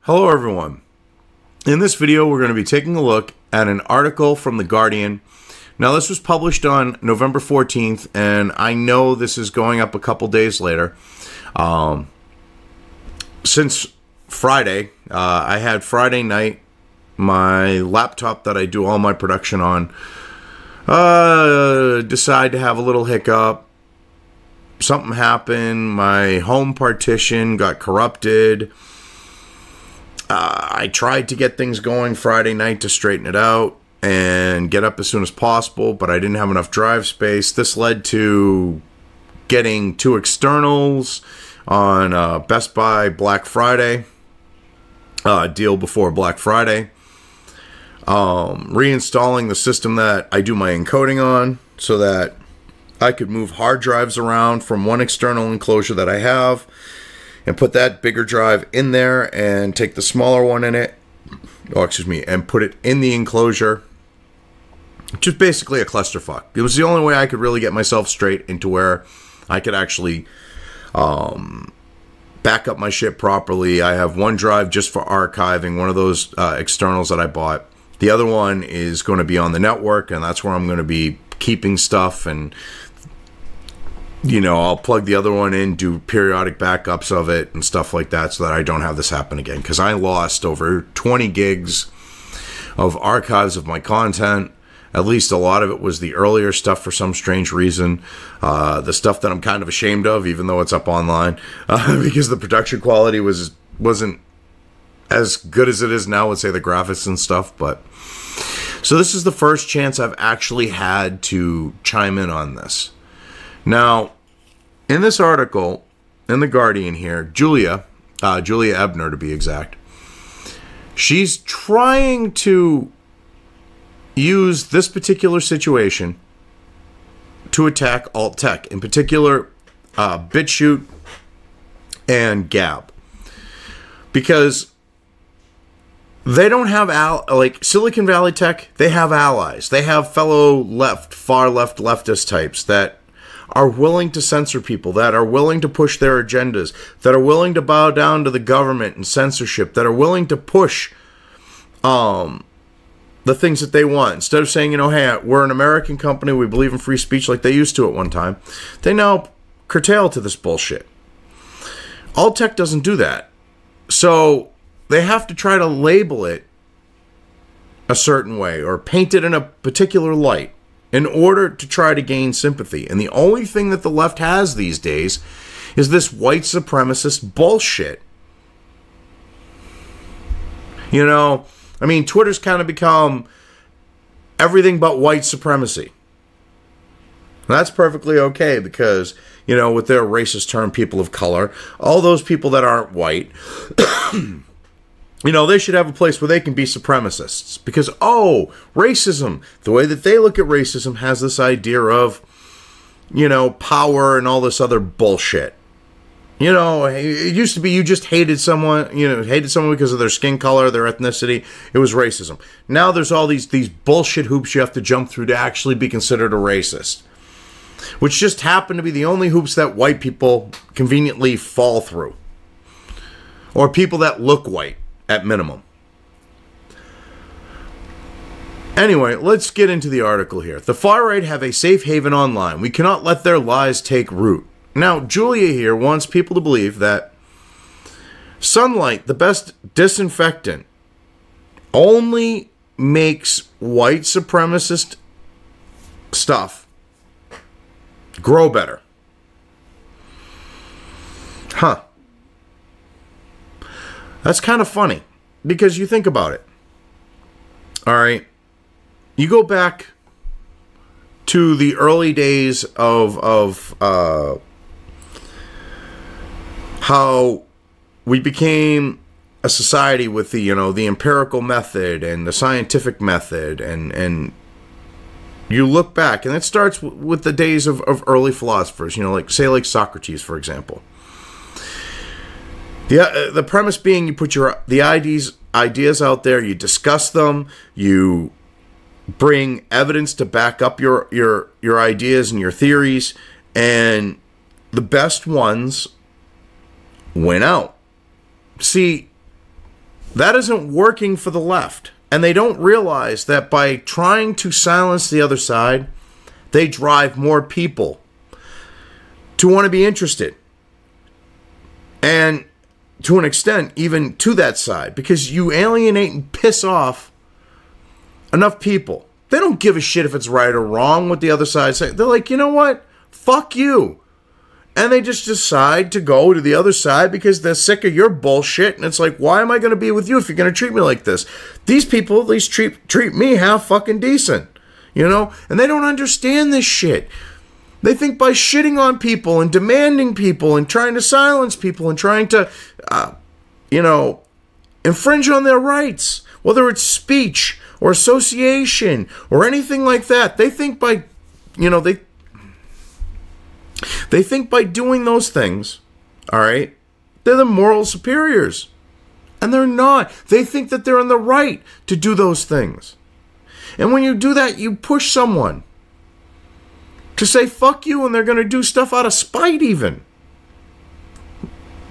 Hello everyone. In this video we're going to be taking a look at an article from The Guardian. Now this was published on November 14th and I know this is going up a couple days later. Since Friday, I had Friday night, my laptop that I do all my production on decided to have a little hiccup. Something happened, my home partition got corrupted. I tried to get things going Friday night to straighten it out and get up as soon as possible, but I didn't have enough drive space. This led to getting two externals on Best Buy Black Friday, deal before Black Friday. Reinstalling the system that I do my encoding on so that I could move hard drives around from one external enclosure that I have and put that bigger drive in there and take the smaller one in it, and put it in the enclosure. Just basically a clusterfuck. It was the only way I could really get myself straight into where I could actually back up my shit properly. I have one drive just for archiving, one of those externals that I bought. The other one is going to be on the network, and that's where I'm going to be keeping stuff, and you know, I'll plug the other one in, do periodic backups of it and stuff like that so that I don't have this happen again. Because I lost over 20 gigs of archives of my content. At least a lot of it was the earlier stuff for some strange reason. The stuff that I'm kind of ashamed of, even though it's up online. Because the production quality wasn't as good as it is now with, say, the graphics and stuff. But so this is the first chance I've actually had to chime in on this. Now, in this article, in The Guardian here, Julia Ebner to be exact, she's trying to use this particular situation to attack alt tech, in particular BitChute and Gab. Because they don't have, like Silicon Valley Tech, they have allies. They have fellow far left leftist types that are willing to censor people, that are willing to push their agendas, that are willing to bow down to the government and censorship, that are willing to push the things that they want. Instead of saying, you know, hey, we're an American company, we believe in free speech like they used to at one time, they now curtail to this bullshit. Alt tech doesn't do that. So they have to try to label it a certain way or paint it in a particular light in order to try to gain sympathy. And the only thing that the left has these days is this white supremacist bullshit. You know, I mean, Twitter's kind of become everything but white supremacy. And that's perfectly okay because, you know, with their racist term, people of color, all those people that aren't white, you know, they should have a place where they can be supremacists. Because, oh, racism, the way that they look at racism has this idea of, you know, power and all this other bullshit. You know, it used to be you just hated someone, you know, because of their skin color, their ethnicity. It was racism. Now there's all these bullshit hoops you have to jump through to actually be considered a racist. Which just happen to be the only hoops that white people conveniently fall through. Or people that look white. At minimum. Anyway, let's get into the article here. The far right have a safe haven online. We cannot let their lies take root. Now, Julia here wants people to believe that sunlight, the best disinfectant, only makes white supremacist stuff grow better. Huh. That's kind of funny, because you think about it. All right. You go back to the early days of how we became a society with the, you know, the empirical method and the scientific method, and you look back, and it starts with the days of early philosophers, you know, like, say, like Socrates, for example. The premise being you put the ideas out there, you discuss them, you bring evidence to back up your ideas and your theories, and the best ones win out. See, that isn't working for the left. And they don't realize that by trying to silence the other side, they drive more people to want to be interested. And to an extent, even to that side. Because you alienate and piss off enough people. They don't give a shit if it's right or wrong what the other side says. They're like, you know what? Fuck you. And they just decide to go to the other side because they're sick of your bullshit. And it's like, why am I going to be with you if you're going to treat me like this? These people at least treat me half fucking decent. You know? And they don't understand this shit. They think by shitting on people and demanding people and trying to silence people and trying to, infringe on their rights, whether it's speech or association or anything like that. They think by, they think by doing those things, all right, they're the moral superiors. And they're not. They think that they're in the right to do those things. And when you do that, you push someone to say fuck you, and they're going to do stuff out of spite even.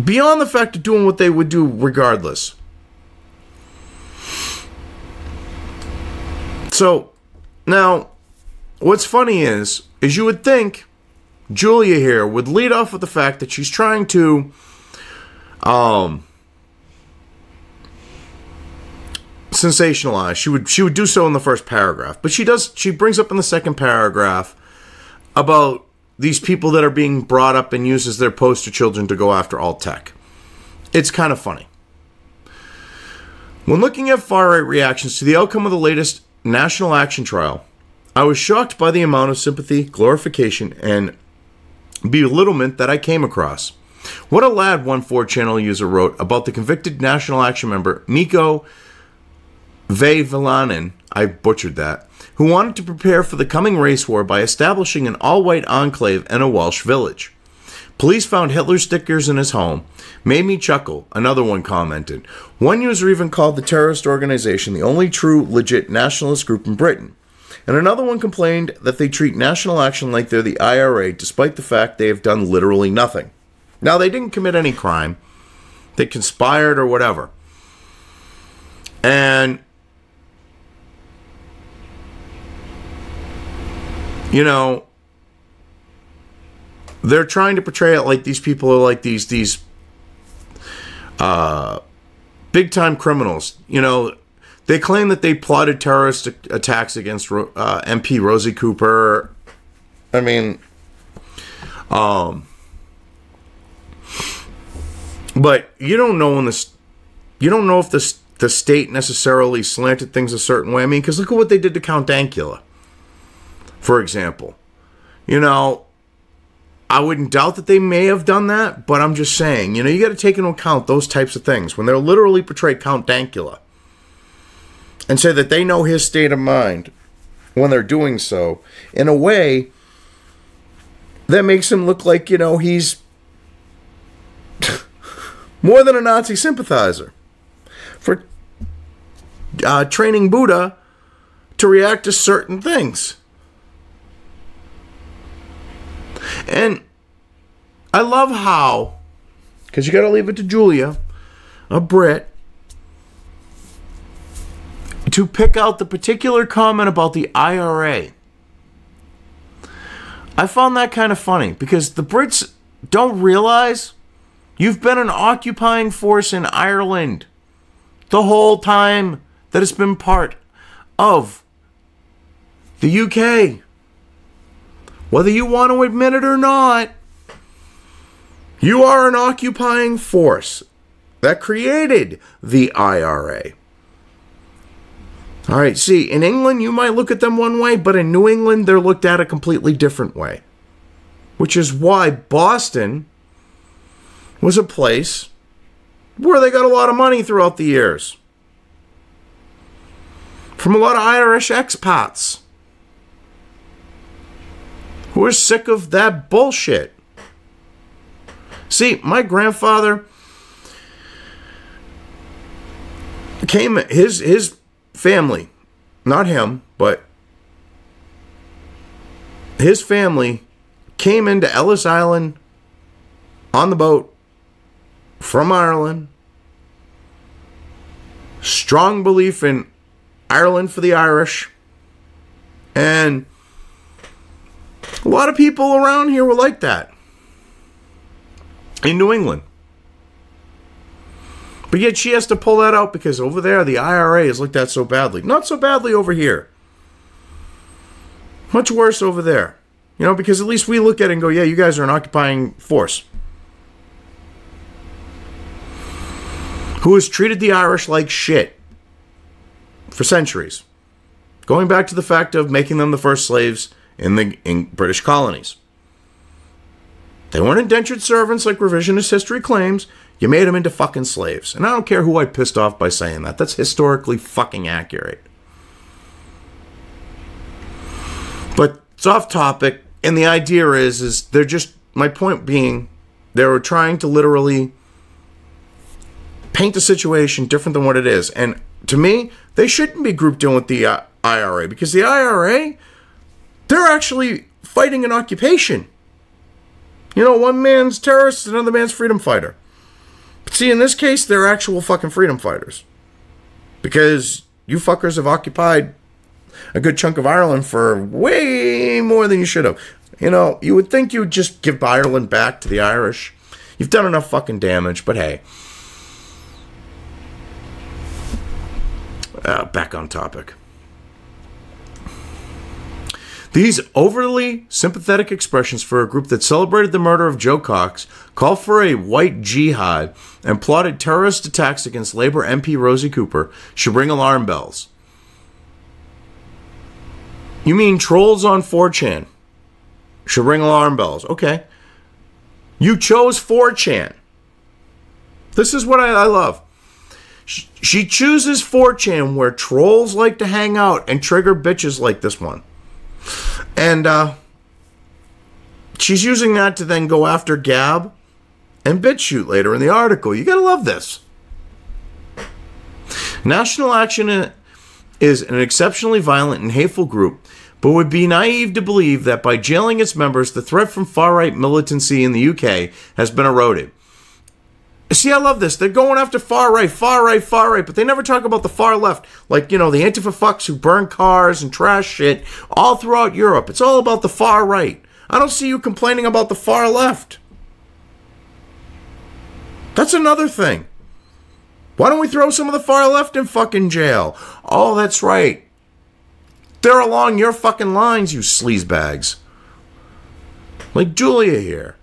Beyond the fact of doing what they would do regardless. So, now, what's funny is you would think Julia here would lead off with the fact that she's trying to sensationalize. She would do so in the first paragraph, but she brings up in the second paragraph about these people that are being brought up and used as their poster children to go after alt tech. It's kind of funny. When looking at far-right reactions to the outcome of the latest national action trial, I was shocked by the amount of sympathy, glorification, and belittlement that I came across. What a lad, one 4channel user wrote about the convicted National Action member Mikko Vehviläinen, I butchered that, who wanted to prepare for the coming race war by establishing an all-white enclave in a Welsh village. Police found Hitler stickers in his home. Made me chuckle, another one commented. One user even called the terrorist organization the only true, legit nationalist group in Britain. And another one complained that they treat National Action like they're the IRA, despite the fact they have done literally nothing. Now, they didn't commit any crime. They conspired or whatever. And, they're trying to portray it like these people are like these big-time criminals. They claim that they plotted terrorist attacks against MP Rosie Cooper. I mean, but you don't know you don't know if the state necessarily slanted things a certain way. I mean, because look at what they did to Count Dankula, for example. I wouldn't doubt that they may have done that, but I'm just saying, you got to take into account those types of things when they're literally portray Count Dankula and say that they know his state of mind when they're doing so in a way that makes him look like, he's more than a Nazi sympathizer for training Buddha to react to certain things. And I love how, because you got to leave it to Julia, a Brit, to pick out the particular comment about the IRA. I found that kind of funny because the Brits don't realize you've been an occupying force in Ireland the whole time that it's been part of the UK. Whether you want to admit it or not, you are an occupying force that created the IRA. All right, see, in England, you might look at them one way, but in New England, they're looked at a completely different way. Which is why Boston was a place where they got a lot of money throughout the years. From a lot of Irish expats who are sick of that bullshit. See, my grandfather came, his family, not him, but his family came into Ellis Island on the boat from Ireland strong belief in Ireland for the Irish. And a lot of people around here were like that in New England. But yet she has to pull that out because over there the IRA is looked at so badly. Not so badly over here. Much worse over there. You know, because at least we look at it and go, yeah, you guys are an occupying force. Who has treated the Irish like shit for centuries. Going back to the fact of making them the first slaves in British colonies. They weren't indentured servants like revisionist history claims. You made them into fucking slaves. And I don't care who I pissed off by saying that. That's historically fucking accurate. But it's off topic. And the idea is they're just, my point being, they were trying to literally paint the situation different than what it is. And to me, they shouldn't be grouped in with the IRA, because the IRA, they're actually fighting an occupation. You know, one man's terrorist, another man's freedom fighter. But see, in this case, they're actual fucking freedom fighters. Because you fuckers have occupied a good chunk of Ireland for way more than you should have. You know, you would think you would just give Ireland back to the Irish. You've done enough fucking damage, but hey. Back on topic. These overly sympathetic expressions for a group that celebrated the murder of Joe Cox, called for a white jihad, and plotted terrorist attacks against Labour MP Rosie Cooper should ring alarm bells. You mean trolls on 4chan should ring alarm bells? Okay. You chose 4chan. This is what I love. She chooses 4chan, where trolls like to hang out and trigger bitches like this one. And she's using that to then go after Gab and BitChute later in the article. You gotta love this. National Action is an exceptionally violent and hateful group, but would be naive to believe that by jailing its members, the threat from far-right militancy in the UK has been eroded. See, I love this. They're going after far right, but they never talk about the far left. Like, you know, the Antifa fucks who burn cars and trash shit all throughout Europe. It's all about the far right. I don't see you complaining about the far left. That's another thing. Why don't we throw some of the far left in fucking jail? Oh, that's right. They're along your fucking lines, you sleazebags. Like Julia here.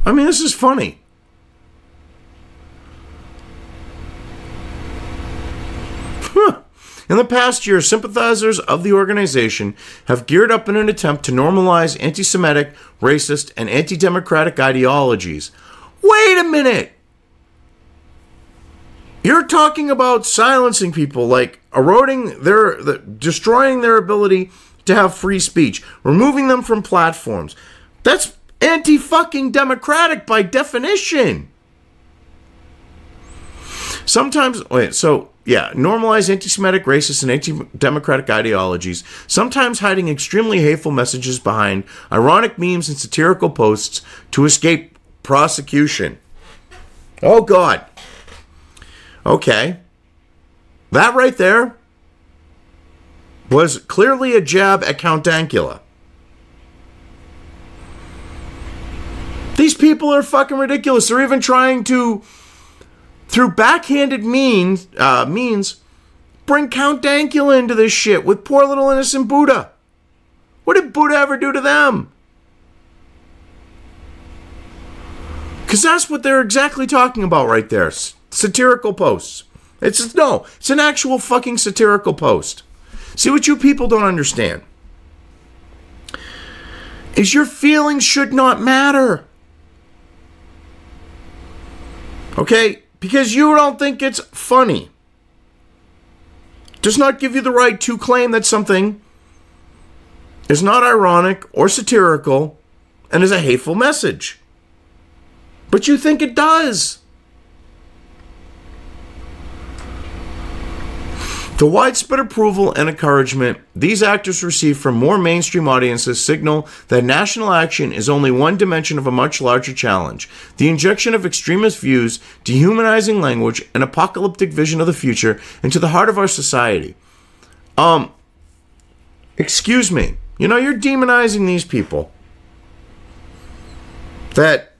I mean, this is funny. In the past year, sympathizers of the organization have geared up in an attempt to normalize anti-Semitic, racist, and anti-democratic ideologies. Wait a minute! You're talking about silencing people, like eroding destroying their ability to have free speech, removing them from platforms. That's anti-fucking democratic by definition. Sometimes, normalize anti-Semitic, racist, and anti-democratic ideologies, sometimes hiding extremely hateful messages behind ironic memes and satirical posts to escape prosecution. Oh, God. Okay. That right there was clearly a jab at Count Dankula. These people are fucking ridiculous. They're even trying to, through backhanded means, bring Count Dankula into this shit with poor little innocent Buddha. What did Buddha ever do to them? Because that's what they're exactly talking about right there. Satirical posts. It's an actual fucking satirical post. See, what you people don't understand is your feelings should not matter. Okay? Because you don't think it's funny. Does not give you the right to claim that something is not ironic or satirical and is a hateful message. But you think it does. The widespread approval and encouragement these actors receive from more mainstream audiences signal that national action is only one dimension of a much larger challenge. The injection of extremist views, dehumanizing language, and apocalyptic vision of the future into the heart of our society. Excuse me. You know, you're demonizing these people that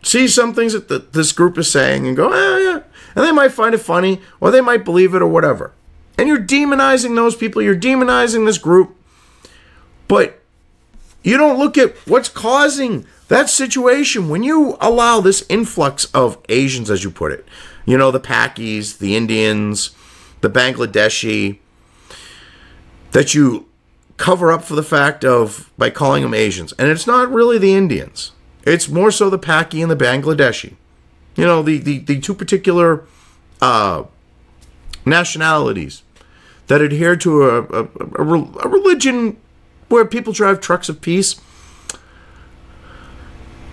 see some things that this group is saying and go, yeah. And they might find it funny, or they might believe it, or whatever. And you're demonizing those people. You're demonizing this group. But you don't look at what's causing that situation when you allow this influx of Asians, as you put it. You know, the Pakis, the Indians, the Bangladeshi, that you cover up for the fact of, by calling them Asians. And it's not really the Indians. It's more so the Paki and the Bangladeshi. You know, the two particular nationalities that adhere to a religion where people drive trucks of peace.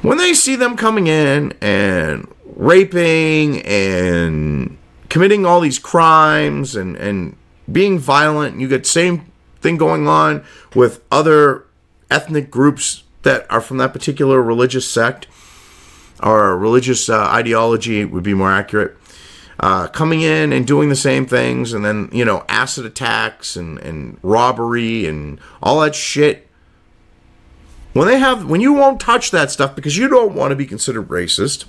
When they see them coming in and raping and committing all these crimes and being violent, you get the same thing going on with other ethnic groups that are from that particular religious sect, or religious ideology would be more accurate, coming in and doing the same things, and then, you know, acid attacks and robbery and all that shit. When you won't touch that stuff because you don't want to be considered racist,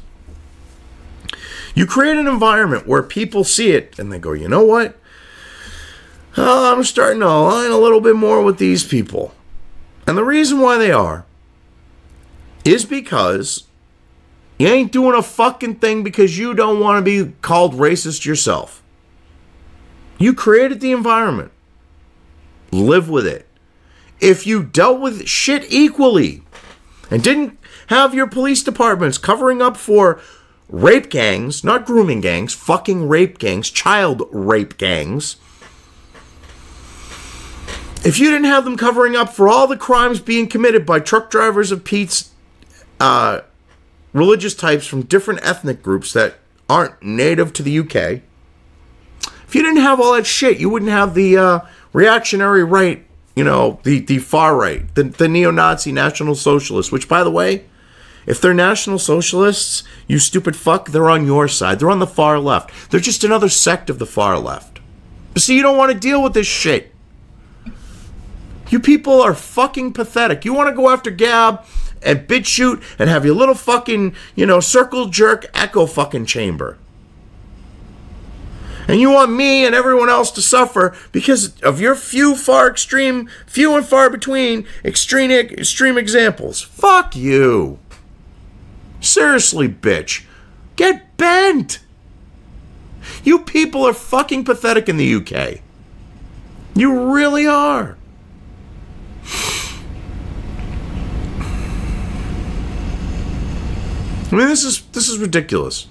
you create an environment where people see it and they go, you know what? I'm starting to align a little bit more with these people. And the reason why they are is because you ain't doing a fucking thing because you don't want to be called racist yourself. You created the environment. Live with it. If you dealt with shit equally and didn't have your police departments covering up for rape gangs, not grooming gangs, fucking rape gangs, child rape gangs, if you didn't have them covering up for all the crimes being committed by truck drivers of Pete's religious types from different ethnic groups that aren't native to the UK, if you didn't have all that shit, you wouldn't have the reactionary right, you know, the far right, the neo-Nazi National Socialists, which, by the way, if they're National Socialists, you stupid fuck, they're on your side. They're on the far left. They're just another sect of the far left. But see, you don't want to deal with this shit. You people are fucking pathetic. You want to go after Gab and BitChute and have your little fucking, you know, circle jerk echo fucking chamber. And you want me and everyone else to suffer because of your few and far between extreme examples. Fuck you. Seriously, bitch. Get bent. You people are fucking pathetic in the UK. You really are. I mean, this is ridiculous.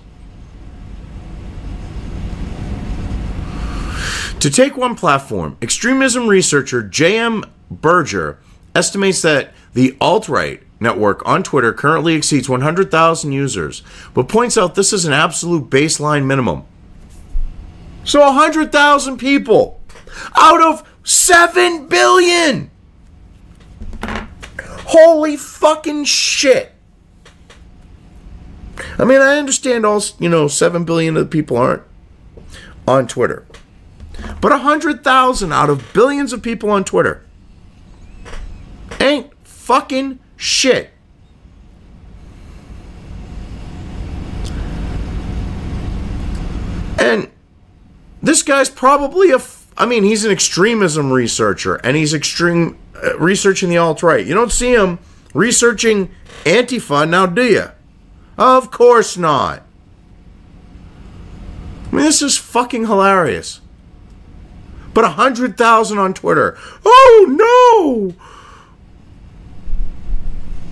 To take one platform, extremism researcher J.M. Berger estimates that the alt-right network on Twitter currently exceeds 100,000 users, but points out this is an absolute baseline minimum. So 100,000 people out of 7 billion! Holy fucking shit! I mean, I understand all, 7 billion of the people aren't on Twitter. But 100,000 out of billions of people on Twitter ain't fucking shit. And this guy's probably he's an extremism researcher, and he's researching the alt-right. You don't see him researching Antifa now, do you? Of course not. I mean, this is fucking hilarious. But 100,000 on Twitter. Oh, no!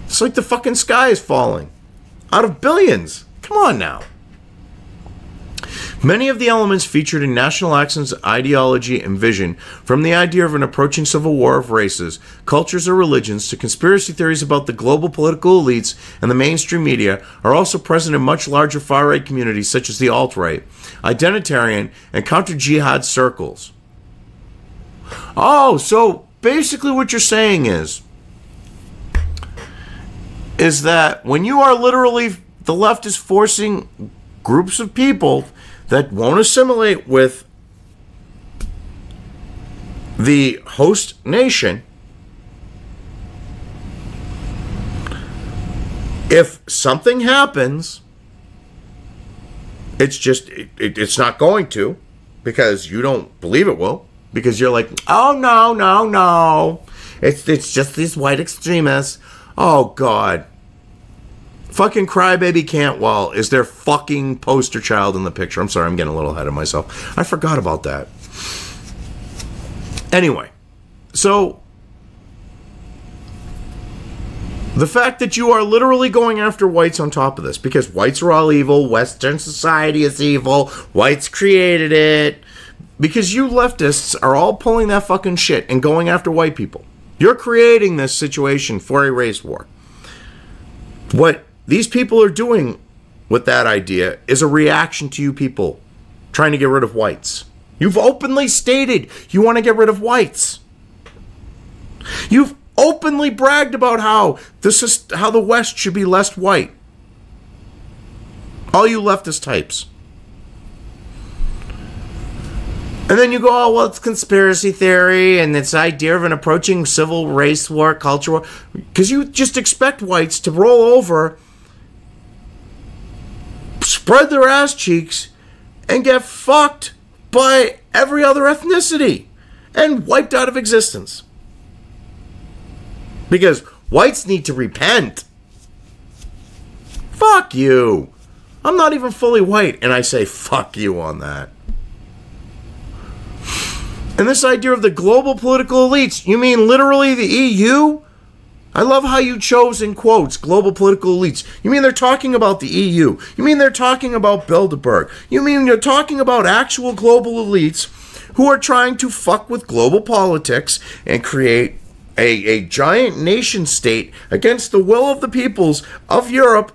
It's like the fucking sky is falling. Out of billions. Come on now. Many of the elements featured in National Action's ideology and vision, from the idea of an approaching civil war of races, cultures, or religions, to conspiracy theories about the global political elites and the mainstream media, are also present in much larger far-right communities such as the alt-right, identitarian, and counter-jihad circles. Oh, so basically what you're saying is that when you are literally, the left is forcing groups of people that won't assimilate with the host nation, if something happens, it's just, it's not going to, because you don't believe it will, because you're like, oh, no, it's just these white extremists. Oh, God. Fucking Crybaby Cantwell is their fucking poster child in the picture. I'm sorry, I'm getting a little ahead of myself. I forgot about that. Anyway, so the fact that you are literally going after whites on top of this, because whites are all evil, Western society is evil, whites created it, because you leftists are all pulling that fucking shit and going after white people. You're creating this situation for a race war. What these people are doing with that idea is a reaction to you people trying to get rid of whites. You've openly stated you want to get rid of whites. You've openly bragged about how the West should be less white. All you leftist types. And then you go, oh, well, it's conspiracy theory and it's idea of an approaching civil race war, culture war. Because you just expect whites to roll over, spread their ass cheeks, and get fucked by every other ethnicity and wiped out of existence. Because whites need to repent. Fuck you. I'm not even fully white, and I say fuck you on that. And this idea of the global political elites, you mean literally the EU? I love how you chose in quotes, global political elites. You mean they're talking about the EU? You mean they're talking about Bilderberg? You mean you're talking about actual global elites who are trying to fuck with global politics and create a giant nation state against the will of the peoples of Europe?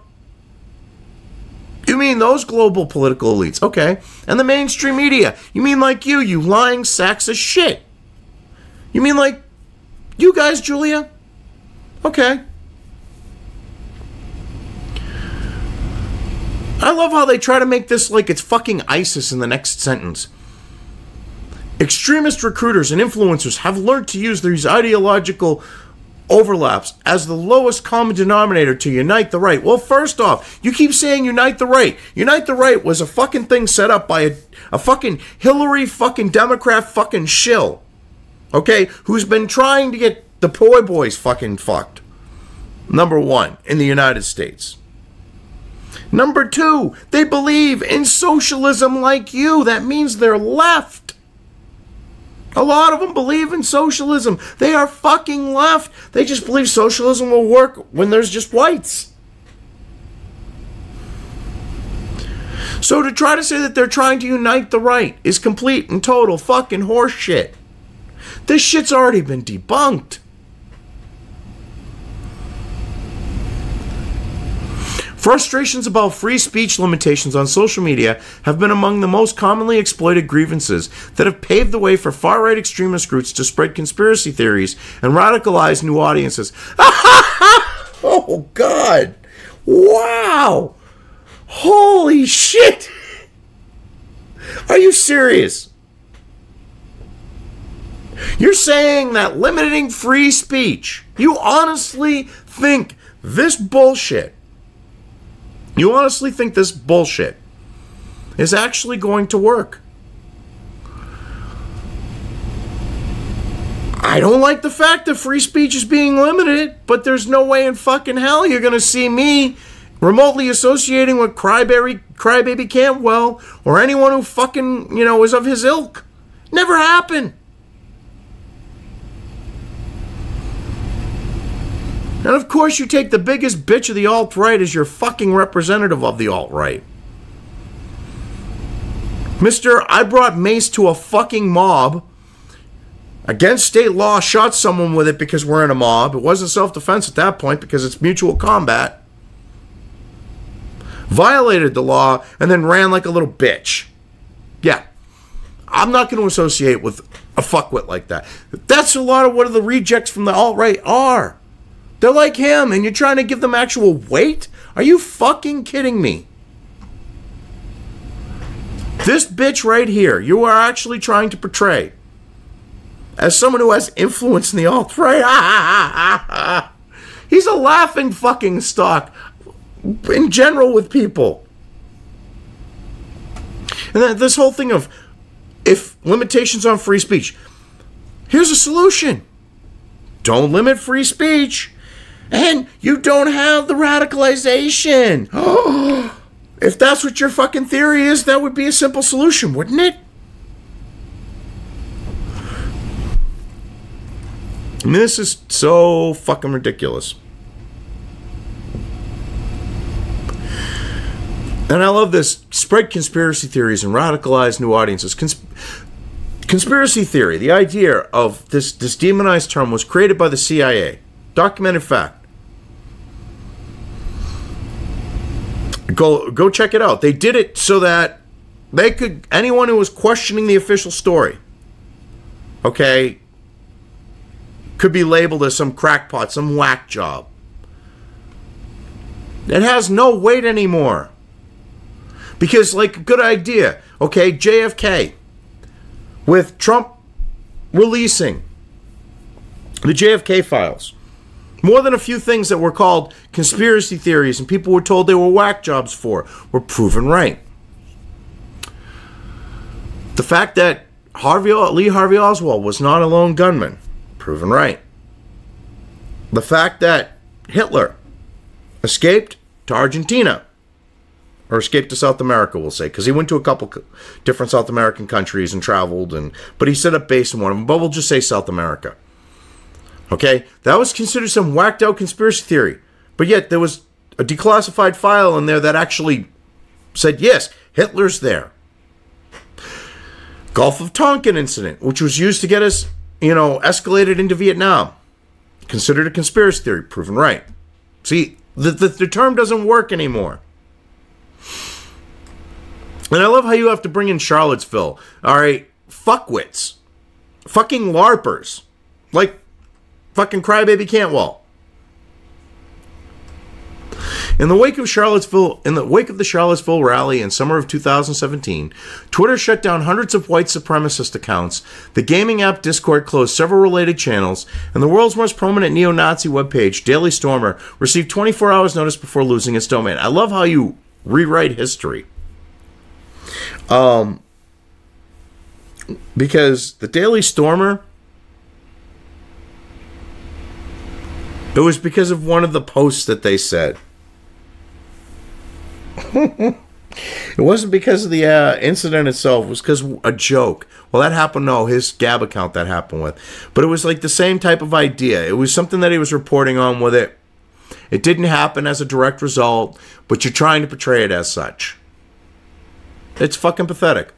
You mean those global political elites, okay. And the mainstream media. You mean like you lying sacks of shit. You mean like you guys, Julia? Okay. I love how they try to make this like it's fucking ISIS in the next sentence. Extremist recruiters and influencers have learned to use these ideological overlaps as the lowest common denominator to unite the right. Well, first off, you keep saying unite the right. Unite the right was a fucking thing set up by a fucking Hillary fucking Democrat fucking shill. Okay? Who's been trying to get the poor boys fucking fucked. Number one, in the United States. Number two, they believe in socialism like you. That means they're left. A lot of them believe in socialism. They are fucking left. They just believe socialism will work when there's just whites. So to try to say that they're trying to unite the right is complete and total fucking horseshit. This shit's already been debunked. Frustrations about free speech limitations on social media have been among the most commonly exploited grievances that have paved the way for far-right extremist groups to spread conspiracy theories and radicalize new audiences. Oh, God. Wow. Holy shit. Are you serious? You're saying that limiting free speech, you honestly think this bullshit, you honestly think this bullshit is actually going to work? I don't like the fact that free speech is being limited, but there's no way in fucking hell you're going to see me remotely associating with Crybaby Cantwell or anyone who fucking, is of his ilk. Never happened. And of course you take the biggest bitch of the alt-right as your fucking representative of the alt-right. Mr. I brought mace to a fucking mob against state law, shot someone with it because we're in a mob. It wasn't self-defense at that point because it's mutual combat. Violated the law and then ran like a little bitch. Yeah. I'm not going to associate with a fuckwit like that. That's a lot of what the rejects from the alt-right are. They're like him, and you're trying to give them actual weight? Are you fucking kidding me? This bitch right here, you are actually trying to portray as someone who has influence in the alt-right. He's a laughing fucking stock in general with people. And then this whole thing of if limitations on free speech. Here's a solution. Don't limit free speech. And you don't have the radicalization. If that's what your fucking theory is, that would be a simple solution, wouldn't it? I mean, this is so fucking ridiculous. And I love this. Spread conspiracy theories and radicalize new audiences. Conspiracy theory, the idea of this demonized term, was created by the CIA. Documented fact. Go check it out. They did it so that they could, anyone who was questioning the official story, okay, could be labeled as some crackpot, some whack job. It has no weight anymore. Because, like, good idea, okay, JFK, with Trump releasing the JFK files, more than a few things that were called conspiracy theories and people were told they were whack jobs for were proven right. The fact that Lee Harvey Oswald was not a lone gunman, proven right. The fact that Hitler escaped to Argentina, or escaped to South America, we'll say, because he went to a couple different South American countries and traveled, but he set up base in one of them, but we'll just say South America. Okay? That was considered some whacked out conspiracy theory. But yet there was a declassified file in there that actually said, yes, Hitler's there. Gulf of Tonkin incident, which was used to get us, escalated into Vietnam. Considered a conspiracy theory, proven right. See, the term doesn't work anymore. And I love how you have to bring in Charlottesville. All right, fuckwits. Fucking LARPers. Like fucking Crybaby Cantwell. In the wake of the Charlottesville rally in summer of 2017, Twitter shut down hundreds of white supremacist accounts, the gaming app Discord closed several related channels, and the world's most prominent neo-Nazi webpage, Daily Stormer, received 24 hours notice before losing its domain. I love how you rewrite history. Because the Daily Stormer, it was because of one of the posts that they said. It wasn't because of the incident itself. It was because of a joke. Well, that happened, no, his Gab account that happened with. But it was like the same type of idea. It was something that he was reporting on with it. It didn't happen as a direct result, but you're trying to portray it as such. It's fucking pathetic.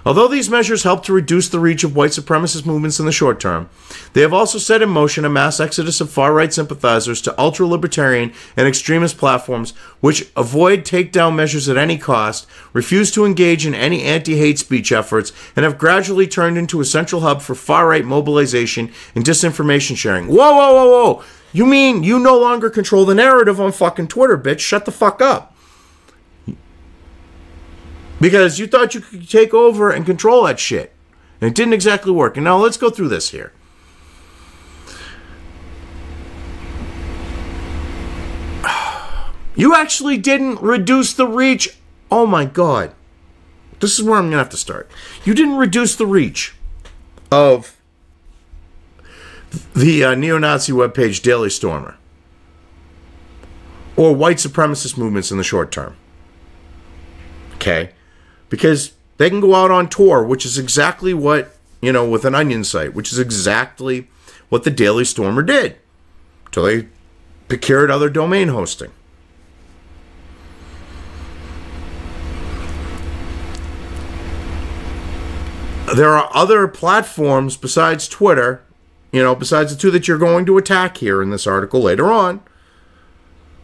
Although these measures help to reduce the reach of white supremacist movements in the short term, they have also set in motion a mass exodus of far-right sympathizers to ultra-libertarian and extremist platforms which avoid takedown measures at any cost, refuse to engage in any anti-hate speech efforts, and have gradually turned into a central hub for far-right mobilization and disinformation sharing. Whoa, whoa, whoa, whoa! You mean you no longer control the narrative on fucking Twitter, bitch? Shut the fuck up. Because you thought you could take over and control that shit. And it didn't exactly work. And now let's go through this here. You actually didn't reduce the reach. Oh my God. This is where I'm going to have to start. You didn't reduce the reach of the neo-Nazi webpage Daily Stormer. Or white supremacist movements in the short term. Okay? Because they can go out on tour, which is exactly what, with an Onion site, which is exactly what the Daily Stormer did. Till they procured other domain hosting. There are other platforms besides Twitter, besides the two that you're going to attack here in this article later on,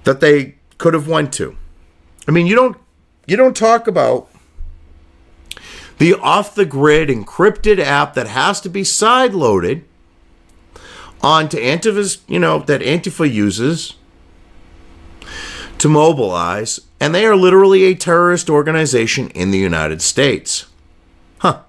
that they could have went to. I mean, you don't talk about the off-the-grid encrypted app that has to be side-loaded onto Antifa's, that Antifa uses to mobilize, and they are literally a terrorist organization in the United States. Huh.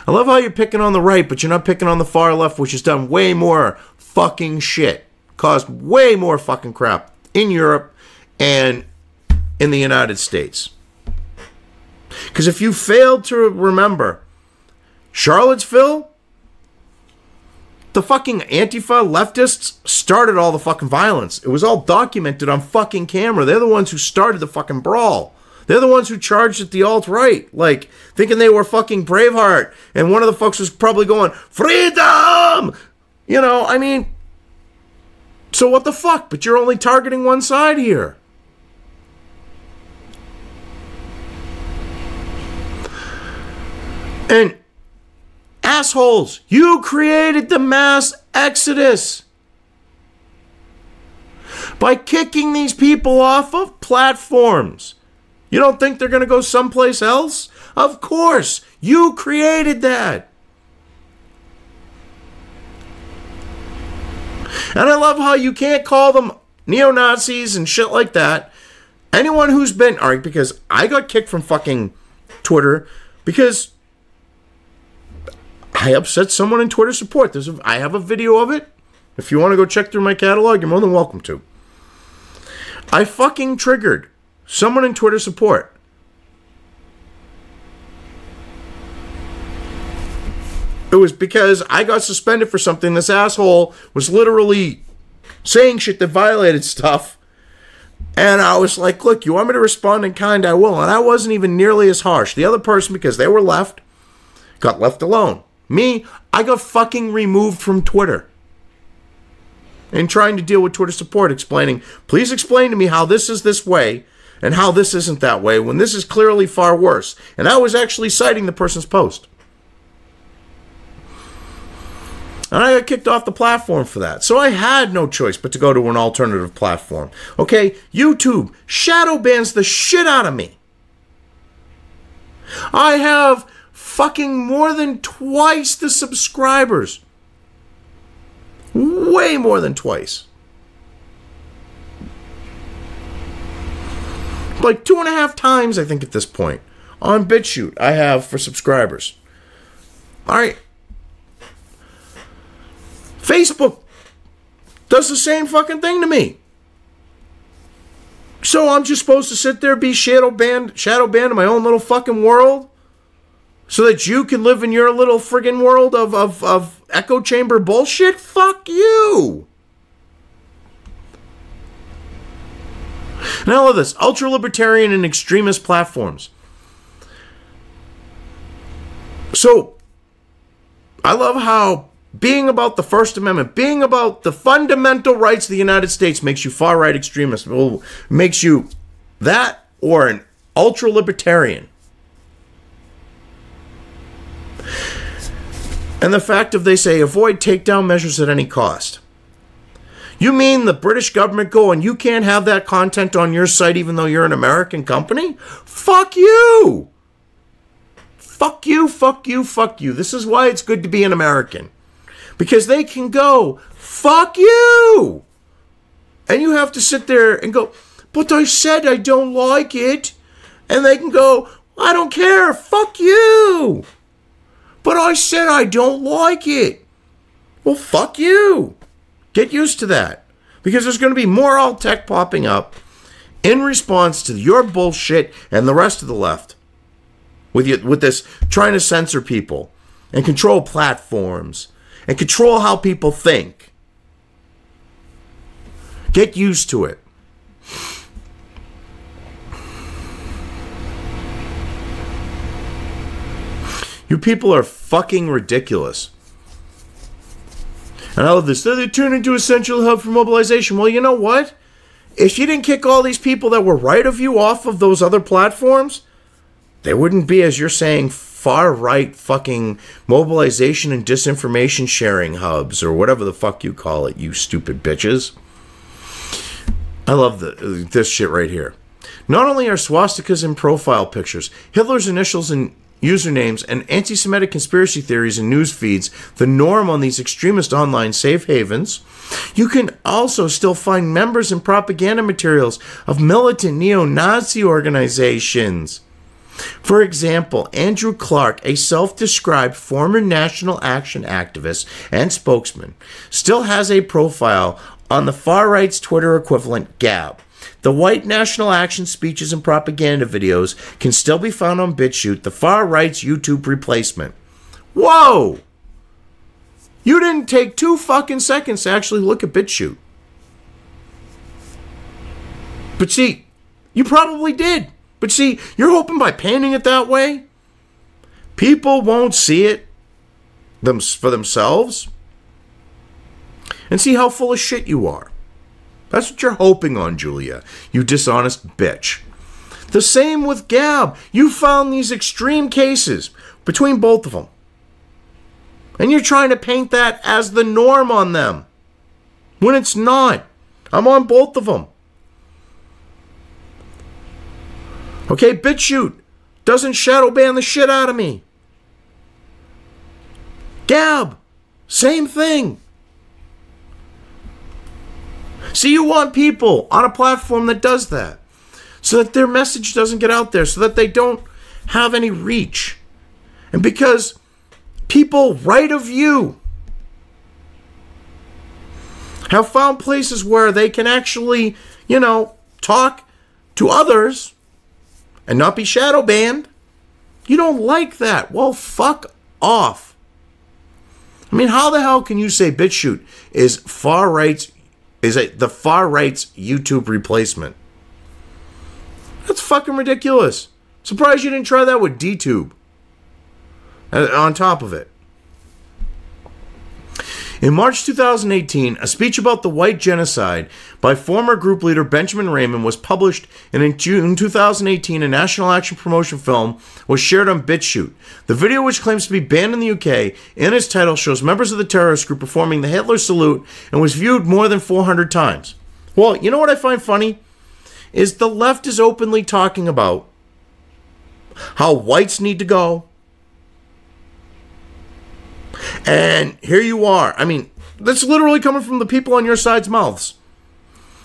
I love how you're picking on the right, but you're not picking on the far left, which has done way more fucking shit, caused way more fucking crap in Europe and in the United States. Because if you failed to remember, Charlottesville, the fucking Antifa leftists started all the fucking violence. It was all documented on fucking camera. They're the ones who started the fucking brawl. They're the ones who charged at the alt-right, like, thinking they were fucking Braveheart. And one of the folks was probably going, freedom! I mean, so what the fuck? But you're only targeting one side here. And assholes, you created the mass exodus by kicking these people off of platforms. You don't think they're going to go someplace else? Of course, you created that. And I love how you can't call them neo-Nazis and shit like that. Anyone who's been, all right, because I got kicked from fucking Twitter because I upset someone in Twitter support. I have a video of it. If you want to go check through my catalog, you're more than welcome to. I fucking triggered someone in Twitter support. It was because I got suspended for something. This asshole was literally saying shit that violated stuff. And I was like, look, you want me to respond in kind, I will. And I wasn't even nearly as harsh. The other person, because they were left, got left alone. Me, I got fucking removed from Twitter. And trying to deal with Twitter support, explaining, please explain to me how this is this way and how this isn't that way when this is clearly far worse. And I was actually citing the person's post. And I got kicked off the platform for that. So I had no choice but to go to an alternative platform. Okay, YouTube shadow bans the shit out of me. I have fucking more than twice the subscribers. Way more than twice. Like 2.5 times, I think, at this point. On BitChute, I have for subscribers. All right. Facebook does the same fucking thing to me. So I'm just supposed to sit there, be shadow banned in my own little fucking world? So that you can live in your little friggin' world of echo chamber bullshit? Fuck you! Now all of this, ultra-libertarian and extremist platforms. So, I love how being about the First Amendment, being about the fundamental rights of the United States makes you far-right extremist. It makes you that or an ultra-libertarian. And the fact of they say, avoid takedown measures at any cost. You mean the British government go and you can't have that content on your site even though you're an American company? Fuck you! Fuck you, fuck you, fuck you. This is why it's good to be an American. Because they can go, fuck you! And you have to sit there and go, but I said I don't like it. And they can go, I don't care, fuck you! But I said I don't like it. Well, fuck you. Get used to that. Because there's going to be more alt tech popping up in response to your bullshit and the rest of the left. With this trying to censor people and control platforms and control how people think. Get used to it. You people are fucking ridiculous. And I love this. They turn into a central hub for mobilization. Well, you know what? If you didn't kick all these people that were right of you off of those other platforms, they wouldn't be, as you're saying, far-right fucking mobilization and disinformation sharing hubs, or whatever the fuck you call it, you stupid bitches. I love this shit right here. Not only are swastikas in profile pictures, Hitler's initials and usernames, and anti-Semitic conspiracy theories and news feeds the norm on these extremist online safe havens, you can also still find members and propaganda materials of militant neo-Nazi organizations. For example, Andrew Clark, a self-described former National Action activist and spokesman, still has a profile on the far-right's Twitter equivalent, Gab. The white National Action speeches and propaganda videos can still be found on BitChute, the far-right's YouTube replacement. Whoa! You didn't take 2 fucking seconds to actually look at BitChute. But see, you probably did. But see, you're hoping by painting it that way, people won't see it for themselves and see how full of shit you are. That's what you're hoping on, Julia, you dishonest bitch. The same with Gab. You found these extreme cases between both of them. And you're trying to paint that as the norm on them, when it's not. I'm on both of them. Okay, BitChute doesn't shadow ban the shit out of me. Gab, same thing. See, you want people on a platform that does that, so that their message doesn't get out there, so that they don't have any reach. And because people right of you have found places where they can actually, you know, talk to others and not be shadow banned, you don't like that. Well, fuck off. I mean, how the hell can you say BitChute is the far right's YouTube replacement? That's fucking ridiculous. Surprised you didn't try that with D.Tube on top of it. In March 2018, a speech about the white genocide by former group leader Benjamin Raymond was published, and in June 2018, a National Action promotion film was shared on BitChute. The video, which claims to be banned in the UK, in its title shows members of the terrorist group performing the Hitler salute and was viewed more than 400 times. Well, you know what I find funny? Is the left is openly talking about how whites need to go. And here you are. I mean, that's literally coming from the people on your side's mouths.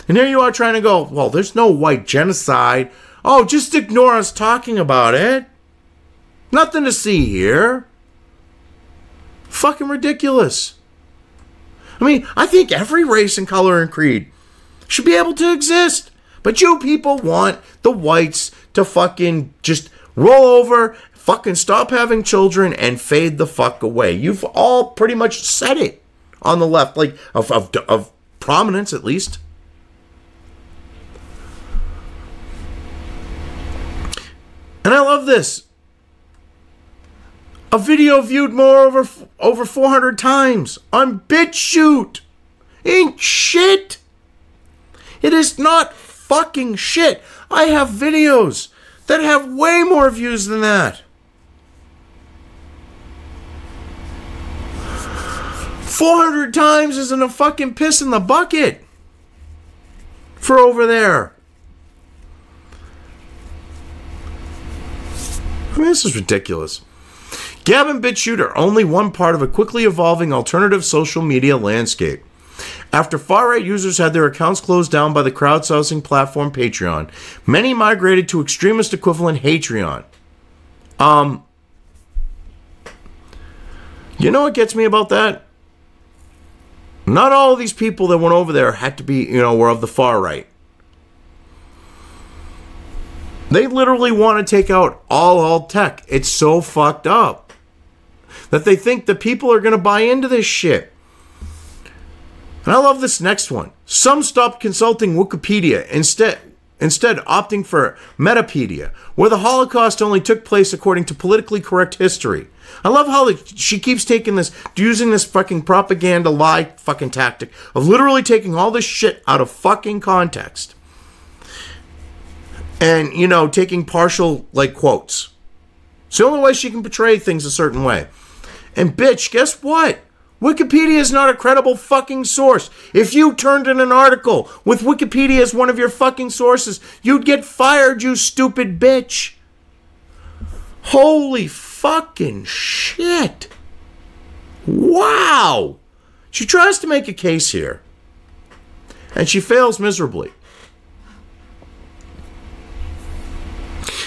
And here you are trying to go, well, there's no white genocide. Oh, just ignore us talking about it. Nothing to see here. Fucking ridiculous. I mean, I think every race and color and creed should be able to exist. But you people want the whites to fucking just roll over, fucking stop having children, and fade the fuck away. You've all pretty much said it on the left, like of prominence at least. And I love this. A video viewed over 400 times on BitChute. Ain't shit. It is not fucking shit. I have videos that have way more views than that. 400 times isn't a fucking piss in the bucket for over there. I mean, this is ridiculous. Gab and BitChute are only one part of a quickly evolving alternative social media landscape. After far-right users had their accounts closed down by the crowdsourcing platform Patreon, many migrated to extremist equivalent Hatreon. You know what gets me about that? Not all of these people that went over there had to be, were of the far right. They literally want to take out all tech. It's so fucked up that they think the people are going to buy into this shit. And I love this next one. Some stopped consulting Wikipedia, instead opting for Metapedia, where the Holocaust only took place according to politically correct history. I love how she keeps using this fucking propaganda lie fucking tactic of literally taking all this shit out of fucking context. And, taking partial, quotes. It's the only way she can portray things a certain way. And bitch, guess what? Wikipedia is not a credible fucking source. If you turned in an article with Wikipedia as one of your fucking sources, you'd get fired, you stupid bitch. Holy fucking shit. Wow. She tries to make a case here, and she fails miserably.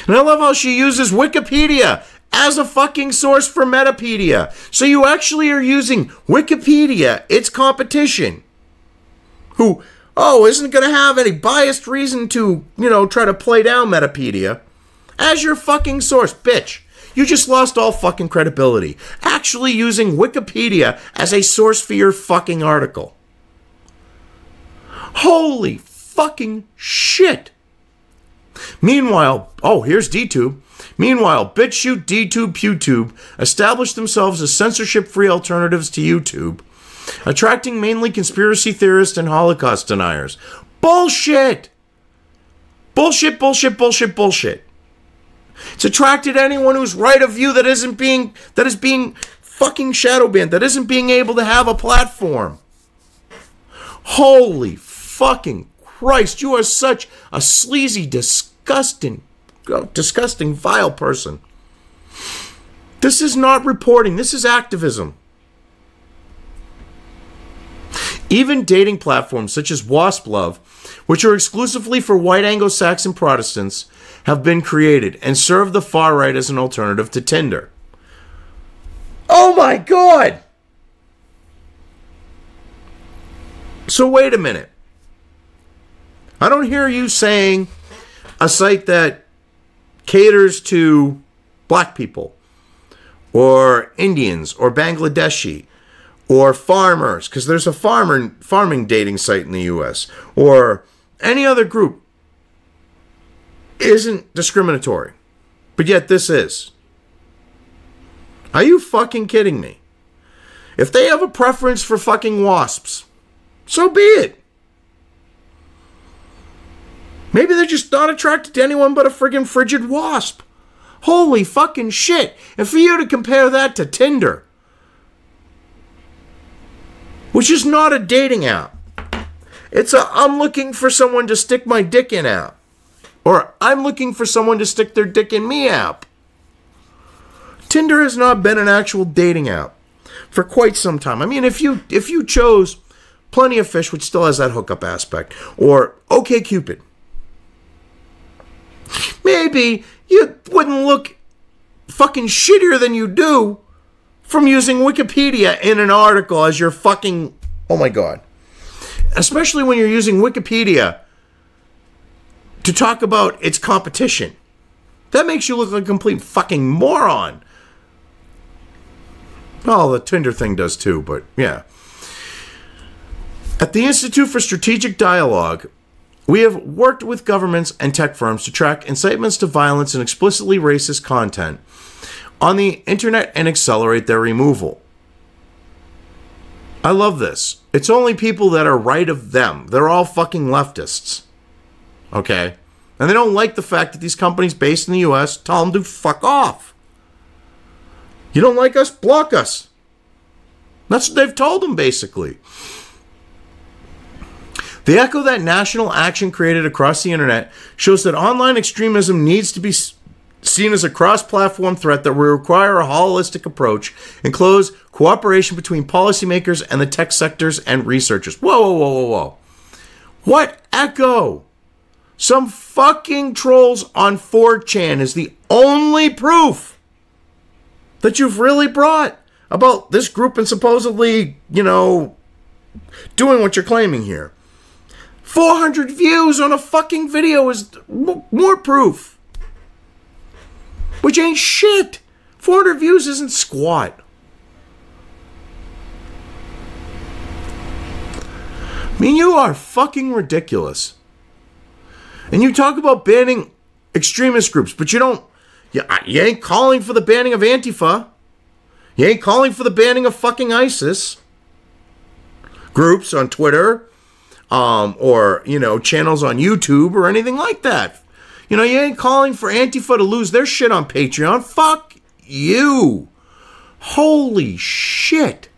And I love how she uses Wikipedia as a fucking source for Metapedia. So you actually are using Wikipedia, its competition, who, isn't going to have any biased reason to, try to play down Metapedia, as your fucking source. Bitch, you just lost all fucking credibility. Actually using Wikipedia as a source for your fucking article. Holy fucking shit. Meanwhile, here's D.Tube. Meanwhile, BitChute, D.Tube, PewTube established themselves as censorship-free alternatives to YouTube, attracting mainly conspiracy theorists and Holocaust deniers. Bullshit! Bullshit, bullshit, bullshit, bullshit. It's attracted anyone who's right of view that is being fucking shadow banned, that isn't being able to have a platform. Holy fucking Christ, you are such a sleazy, disgusting, vile person. This is not reporting. This is activism. Even dating platforms such as Wasp Love, which are exclusively for white Anglo-Saxon Protestants, have been created and serve the far right as an alternative to Tinder. Oh my God! So wait a minute. I don't hear you saying a site that caters to black people or Indians or Bangladeshi or farmers, because there's a farming dating site in the US, or any other group, isn't discriminatory. But yet this is. Are you fucking kidding me? If they have a preference for fucking wasps, so be it. Maybe they're just not attracted to anyone but a friggin' frigid wasp. Holy fucking shit. And for you to compare that to Tinder, which is not a dating app. It's a I'm looking for someone to stick my dick in app. Or I'm looking for someone to stick their dick in me app. Tinder has not been an actual dating app for quite some time. I mean, if you chose Plenty of Fish, which still has that hookup aspect, or OkCupid, maybe you wouldn't look fucking shittier than you do from using Wikipedia in an article as your fucking... Oh my God. Especially when you're using Wikipedia to talk about its competition. That makes you look like a complete fucking moron. Well, the Tinder thing does too, but yeah. At the Institute for Strategic Dialogue, we have worked with governments and tech firms to track incitements to violence and explicitly racist content on the internet and accelerate their removal. I love this. It's only people that are right of them. They're all fucking leftists. Okay? And they don't like the fact that these companies based in the US tell them to fuck off. You don't like us? Block us. That's what they've told them, basically. The echo that national action created across the internet shows that online extremism needs to be seen as a cross-platform threat that will require a holistic approach and close cooperation between policymakers and the tech sectors and researchers. Whoa, whoa, whoa, whoa, whoa. What echo? Some fucking trolls on 4chan is the only proof that you've really brought about this group and supposedly, doing what you're claiming here. 400 views on a fucking video is more proof. Which ain't shit. 400 views isn't squat. I mean, you are fucking ridiculous. And you talk about banning extremist groups, but you ain't calling for the banning of Antifa. You ain't calling for the banning of fucking ISIS groups on Twitter, or channels on YouTube or anything like that. You know, you ain't calling for Antifa to lose their shit on Patreon. Fuck you. Holy shit.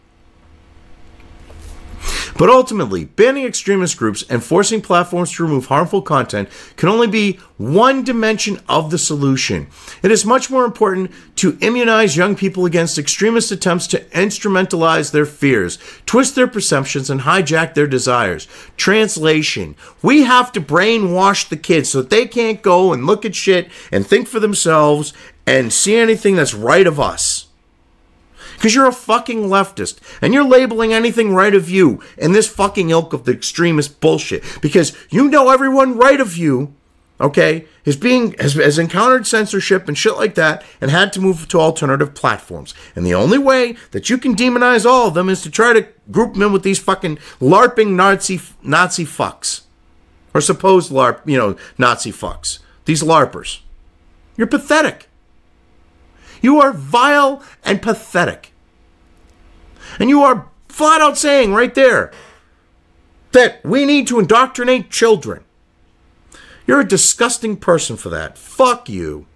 But ultimately, banning extremist groups and forcing platforms to remove harmful content can only be one dimension of the solution. It is much more important to immunize young people against extremist attempts to instrumentalize their fears, twist their perceptions, and hijack their desires. Translation: we have to brainwash the kids so that they can't go and look at shit and think for themselves and see anything that's right of us. Because you're a fucking leftist, and you're labeling anything right of you in this fucking ilk of the extremist bullshit. Because you know everyone right of you, okay, has encountered censorship and shit like that, and had to move to alternative platforms. And the only way that you can demonize all of them is to try to group them in with these fucking LARPing Nazi fucks. Or supposed Nazi fucks. These LARPers. You're pathetic. You are vile and pathetic. And you are flat out saying right there that we need to indoctrinate children. You're a disgusting person for that. Fuck you.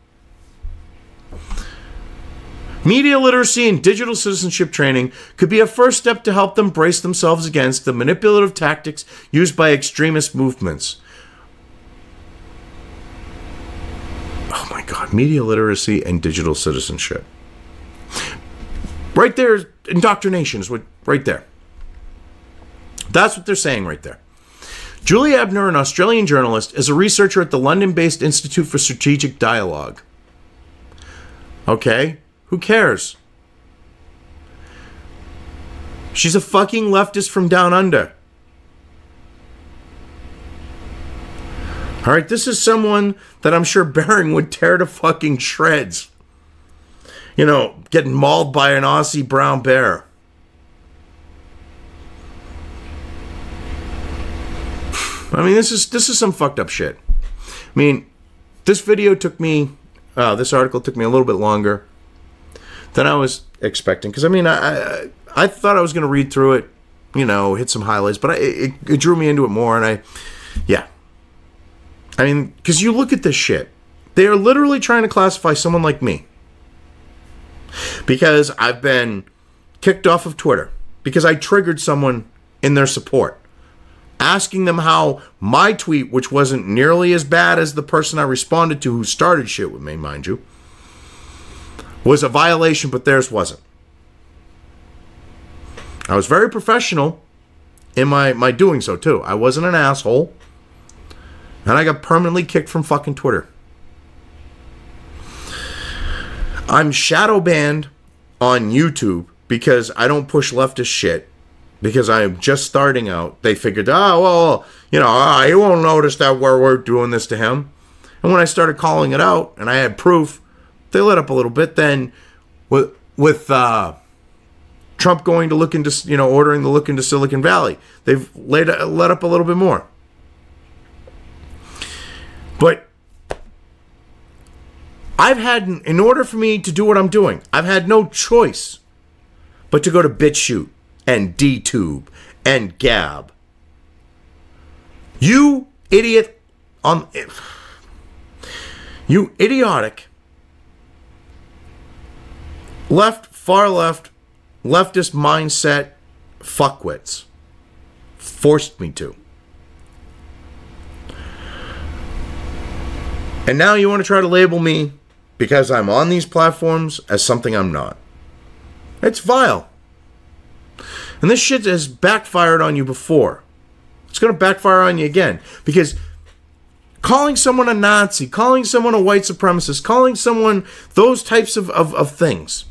Media literacy and digital citizenship training could be a first step to help them brace themselves against the manipulative tactics used by extremist movements. Oh my God, media literacy and digital citizenship. Right there, indoctrination is what, right there. That's what they're saying right there. Julie Ebner, an Australian journalist, is a researcher at the London-based Institute for Strategic Dialogue. Okay, who cares? She's a fucking leftist from down under. All right, this is someone that I'm sure Bering would tear to fucking shreds. You know, getting mauled by an Aussie brown bear. I mean, this is some fucked up shit. I mean, this video took me, this article took me a little bit longer than I was expecting. Because, I mean, I thought I was going to read through it, you know, hit some highlights. But it drew me into it more, and yeah. I mean, because you look at this shit. They are literally trying to classify someone like me. Because I've been kicked off of Twitter. Because I triggered someone in their support. Asking them how my tweet, which wasn't nearly as bad as the person I responded to who started shit with me, mind you, was a violation, but theirs wasn't. I was very professional in my doing so, too. I wasn't an asshole. And I got permanently kicked from fucking Twitter. I'm shadow banned on YouTube because I don't push leftist shit. Because I'm just starting out. They figured, oh, well, you know, he won't notice that we're doing this to him. And when I started calling it out, and I had proof, they let up a little bit. Then with Trump going to look into, you know, ordering the look into Silicon Valley, they've let up a little bit more. But I've had, in order for me to do what I'm doing, I've had no choice but to go to BitChute and D.Tube and Gab. You idiot you idiotic far left, leftist mindset fuckwits forced me to. And now you want to try to label me, because I'm on these platforms, as something I'm not. It's vile. And this shit has backfired on you before. It's going to backfire on you again. Because calling someone a Nazi, calling someone a white supremacist, calling someone those types of things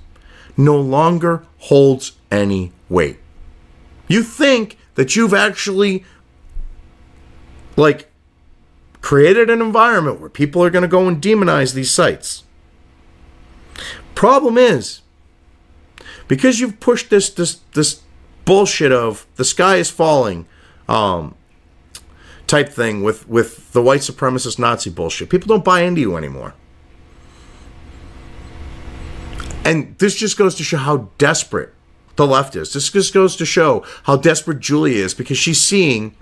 no longer holds any weight. You think that you've actually, like, created an environment where people are going to go and demonize these sites. Problem is, because you've pushed this bullshit of the sky is falling type thing with the white supremacist Nazi bullshit, people don't buy into you anymore. And this just goes to show how desperate the left is. This just goes to show how desperate Julia is, because she's seeing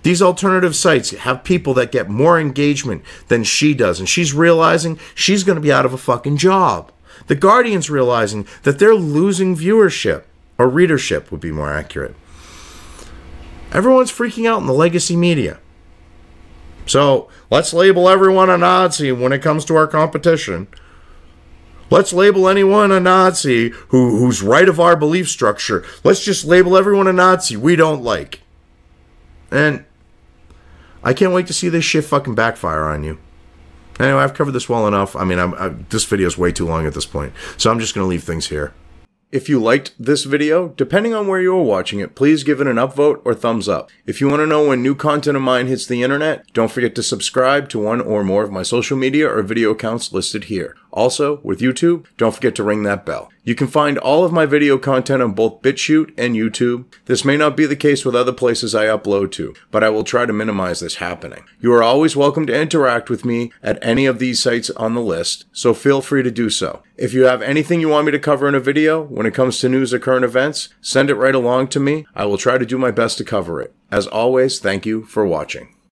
These alternative sites have people that get more engagement than she does, and she's realizing she's going to be out of a fucking job. The Guardian's realizing that they're losing viewership, or readership would be more accurate. Everyone's freaking out in the legacy media. So let's label everyone a Nazi when it comes to our competition. Let's label anyone a Nazi who's right of our belief structure. Let's just label everyone a Nazi we don't like. And I can't wait to see this shit fucking backfire on you. Anyway, I've covered this well enough. I mean, this video is way too long at this point, so I'm just going to leave things here. If you liked this video, depending on where you are watching it, please give it an upvote or thumbs up. If you want to know when new content of mine hits the internet, don't forget to subscribe to one or more of my social media or video accounts listed here. Also, with YouTube, don't forget to ring that bell. You can find all of my video content on both BitChute and YouTube. This may not be the case with other places I upload to, but I will try to minimize this happening. You are always welcome to interact with me at any of these sites on the list, so feel free to do so. If you have anything you want me to cover in a video, when it comes to news or current events, send it right along to me. I will try to do my best to cover it. As always, thank you for watching.